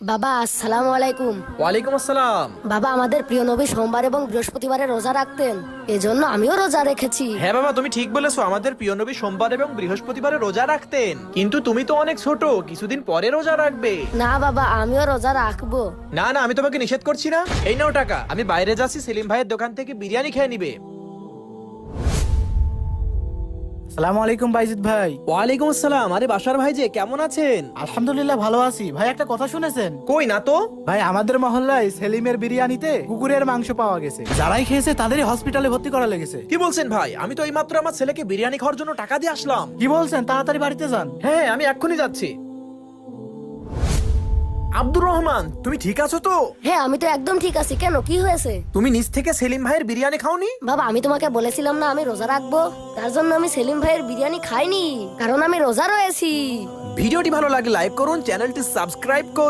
বাবা আসসালামু আলাইকুম। ওয়ালাইকুম আসসালাম। বাবা, আমাদের প্রিয় নবী সোমবার এবং বৃহস্পতিবারে রোজা রাখতেন, এজন্য আমিও রোজা রেখেছি। হ্যাঁ বাবা, তুমি ঠিক বলেছো, আমাদের প্রিয় নবী সোমবার এবং বৃহস্পতিবারে রোজা রাখতেন, কিন্তু তুমি তো অনেক ছোট, কিছুদিন পরে রোজা রাখবে। না বাবা, আমিও রোজা রাখবো। না না, আমি তোমাকে নিষেধ করছি না। এই নাও টাকা, আমি বাইরে যাচ্ছি, সেলিম ভাইয়ের দোকান থেকে বিরিয়ানি খেয়ে নিবে। সালামু আলাইকুম বাইজিৎ ভাই। ওয়ালাইকুম আসসালাম। আরে বাসার ভাই যে, কেমন আছেন? আলহামদুলিল্লাহ ভালো আছি ভাই। একটা কথা শুনেছেন কই না তো। ভাই? আমাদের মহল্লায় সেলিমের বিরিয়ানিতে কুকুরের মাংস পাওয়া গেছে। যারাই খেয়েছে তাদেরই হসপিটালে ভর্তি করা লেগেছে। কি বলছেন ভাই? আমি তো এইমাত্র আমার ছেলেকে বিরিয়ানি খাওয়ার জন্য টাকা দিয়ে আসলাম। কি বলছেন? তাড়াতাড়ি বাড়িতে যান। হ্যাঁ, আমি এক্ষুনি যাচ্ছি। আব্দুর রহমান, তুমি ঠিক আছো তো? হ্যাঁ, আমি তো একদম ঠিক আছি। কেন, কি হয়েছে? তুমি নিজ থেকে সেলিম ভাইয়ের বিরিয়ানি খাওনি? বাবা, আমি তোমাকে বলেছিলাম না আমি রোজা রাখবো, তার জন্য আমি সেলিম ভাইয়ের বিরিয়ানি খাইনি, কারণ আমি রোজা রয়েছি। ভিডিওটি ভালো লাগলে লাইক করুন, চ্যানেলটি সাবস্ক্রাইব করুন।